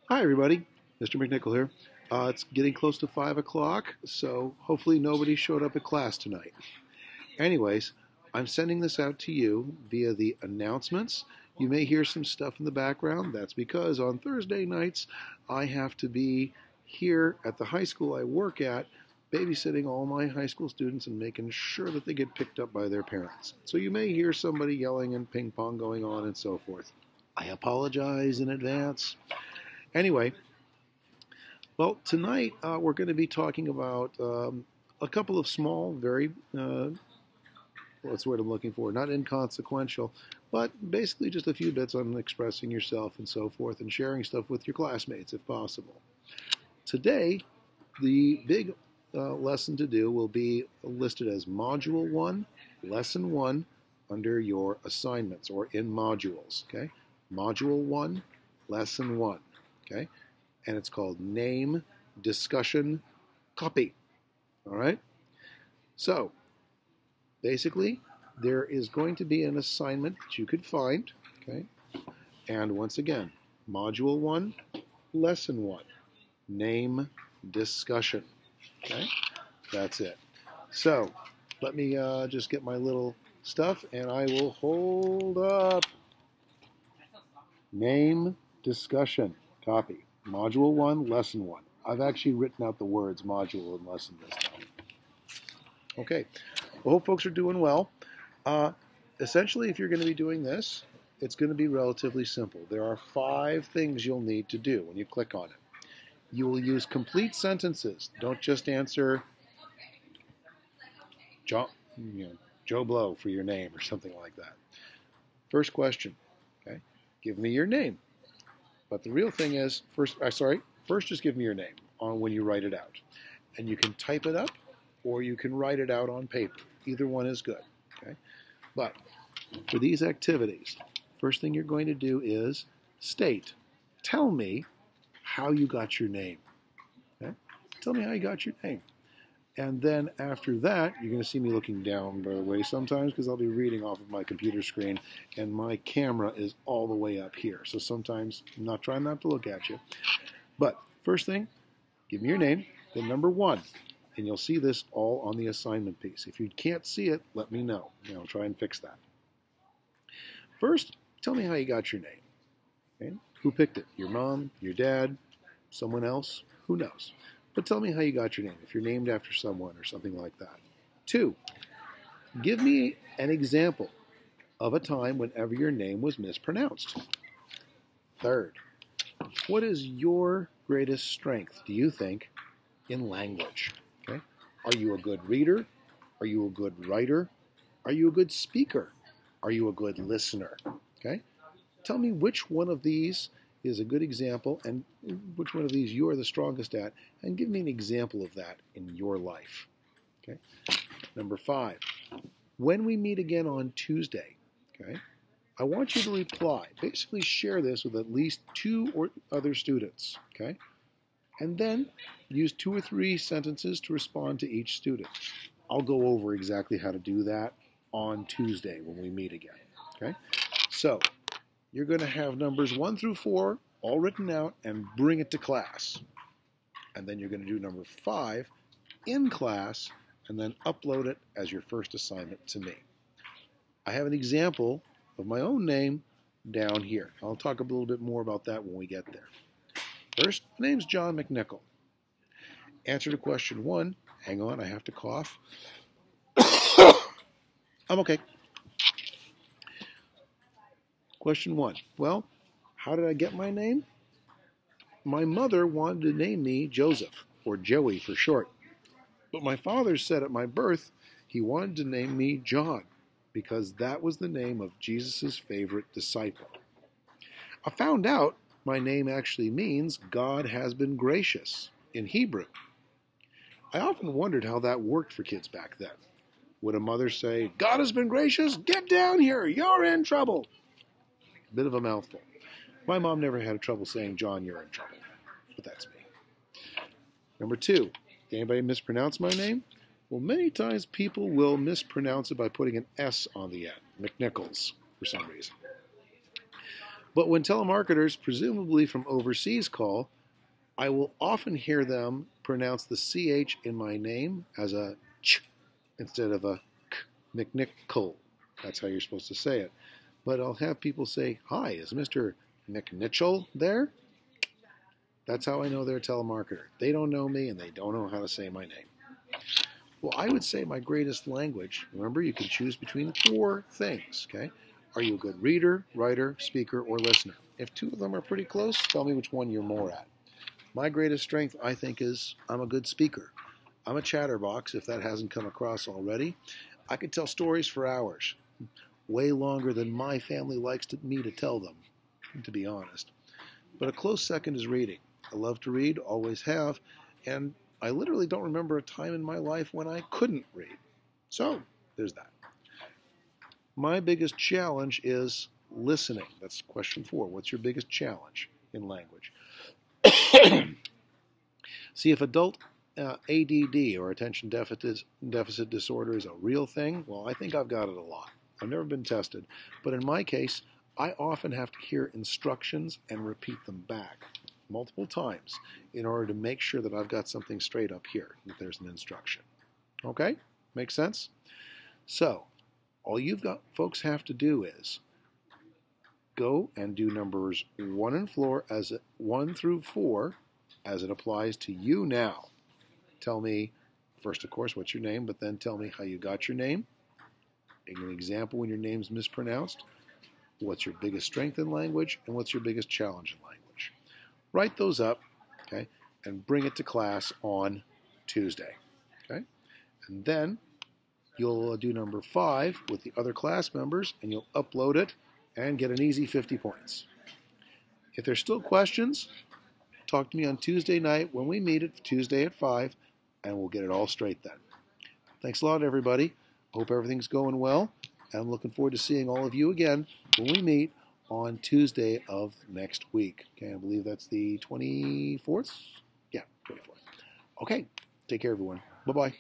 Hi, everybody. Mr. McNichol here. It's getting close to 5 o'clock, so hopefully nobody showed up at class tonight. Anyways, I'm sending this out to you via the announcements. You may hear some stuff in the background. That's because on Thursday nights, I have to be here at the high school I work at, babysitting all my high school students and making sure that they get picked up by their parents. So you may hear somebody yelling and ping pong going on and so forth. I apologize in advance. Anyway, well, tonight we're going to be talking about a couple of small, very, what's the word I'm looking for, not inconsequential, but basically just a few bits on expressing yourself and so forth and sharing stuff with your classmates if possible. Today, the big lesson to do will be listed as Module 1, Lesson 1 under your assignments or in modules, okay? Module 1, Lesson 1. Okay, and it's called Name, Discussion, Copy. All right? So, basically, there is going to be an assignment that you could find, okay? And once again, Module 1, Lesson 1, Name, Discussion. Okay? That's it. So, let me just get my little stuff, and I will hold up. Name, Discussion. Copy. Module 1, Lesson 1. I've actually written out the words module and lesson this time. Okay. I hope folks are doing well. Essentially, if you're going to be doing this, it's going to be relatively simple. There are 5 things you'll need to do when you click on it. You will use complete sentences. Don't just answer Joe Blow for your name or something like that. First question. Okay. Give me your name. But the real thing is, first just give me your name on when you write it out. And you can type it up or you can write it out on paper. Either one is good. Okay? But for these activities, first thing you're going to do is state. Tell me how you got your name. Okay? Tell me how you got your name. And then after that, you're going to see me looking down, by the way, sometimes because I'll be reading off of my computer screen and my camera is all the way up here. So sometimes I'm not trying not to look at you. But first thing, give me your name, then number 1. And you'll see this all on the assignment piece. If you can't see it, let me know. And I'll try and fix that. First, tell me how you got your name. Okay? Who picked it? Your mom, your dad, someone else? Who knows? But tell me how you got your name, if you're named after someone or something like that. 2, give me an example of a time whenever your name was mispronounced. 3rd, what is your greatest strength, do you think, in language? Okay? Are you a good reader? Are you a good writer? Are you a good speaker? Are you a good listener? Okay? Tell me which one of these is a good example and which one of these you are the strongest at, and give me an example of that in your life. Okay? Number 5, when we meet again on Tuesday, okay, I want you to reply. Basically share this with at least 2 or other students, okay? And then use 2 or 3 sentences to respond to each student. I'll go over exactly how to do that on Tuesday when we meet again, okay? So, you're going to have numbers 1 through 4 all written out and bring it to class. And then you're going to do number 5 in class and then upload it as your first assignment to me. I have an example of my own name down here. I'll talk a little bit more about that when we get there. First, my name's John McNichol. Answer to question 1. Hang on, I have to cough. I'm okay. Question 1. Well, how did I get my name? My mother wanted to name me Joseph, or Joey for short. But my father said at my birth he wanted to name me John, because that was the name of Jesus' favorite disciple. I found out my name actually means God has been gracious in Hebrew. I often wondered how that worked for kids back then. Would a mother say, God has been gracious? Get down here, you're in trouble. Bit of a mouthful. My mom never had trouble saying, John, you're in trouble. But that's me. Number 2, did anybody mispronounce my name? Well, many times people will mispronounce it by putting an S on the end, McNichols, for some reason. But when telemarketers, presumably from overseas, call, I will often hear them pronounce the CH in my name as a ch instead of a k, McNichol. That's how you're supposed to say it. But I'll have people say, "Hi, is Mr. McNichol there?" That's how I know they're a telemarketer. They don't know me and they don't know how to say my name. Well, I would say my greatest language, remember, you can choose between 4 things, okay? Are you a good reader, writer, speaker, or listener? If 2 of them are pretty close, tell me which one you're more at. My greatest strength, I think, is I'm a good speaker. I'm a chatterbox, if that hasn't come across already. I could tell stories for hours, way longer than my family likes me to tell them, to be honest. But a close second is reading. I love to read, always have, and I literally don't remember a time in my life when I couldn't read. So, there's that. My biggest challenge is listening. That's question 4. What's your biggest challenge in language? See, if adult ADD, or attention deficit disorder, is a real thing, well, I think I've got it a lot. I've never been tested, but in my case, I often have to hear instructions and repeat them back multiple times in order to make sure that I've got something straight up here, that there's an instruction. Okay? Make sense? So, all folks have to do is go and do numbers 1 through 4 as it applies to you now. Tell me, first, of course, what's your name, but then tell me how you got your name. Give an example when your name's mispronounced. What's your biggest strength in language, and what's your biggest challenge in language. Write those up, okay, and bring it to class on Tuesday, okay? And then you'll do number 5 with the other class members, and you'll upload it and get an easy 50 points. If there's still questions, talk to me on Tuesday night when we meet at Tuesday at 5, and we'll get it all straight then. Thanks a lot, everybody. Hope everything's going well, and I'm looking forward to seeing all of you again when we meet on Tuesday of next week. Okay, I believe that's the 24th? Yeah, 24th. Okay, take care, everyone. Bye-bye.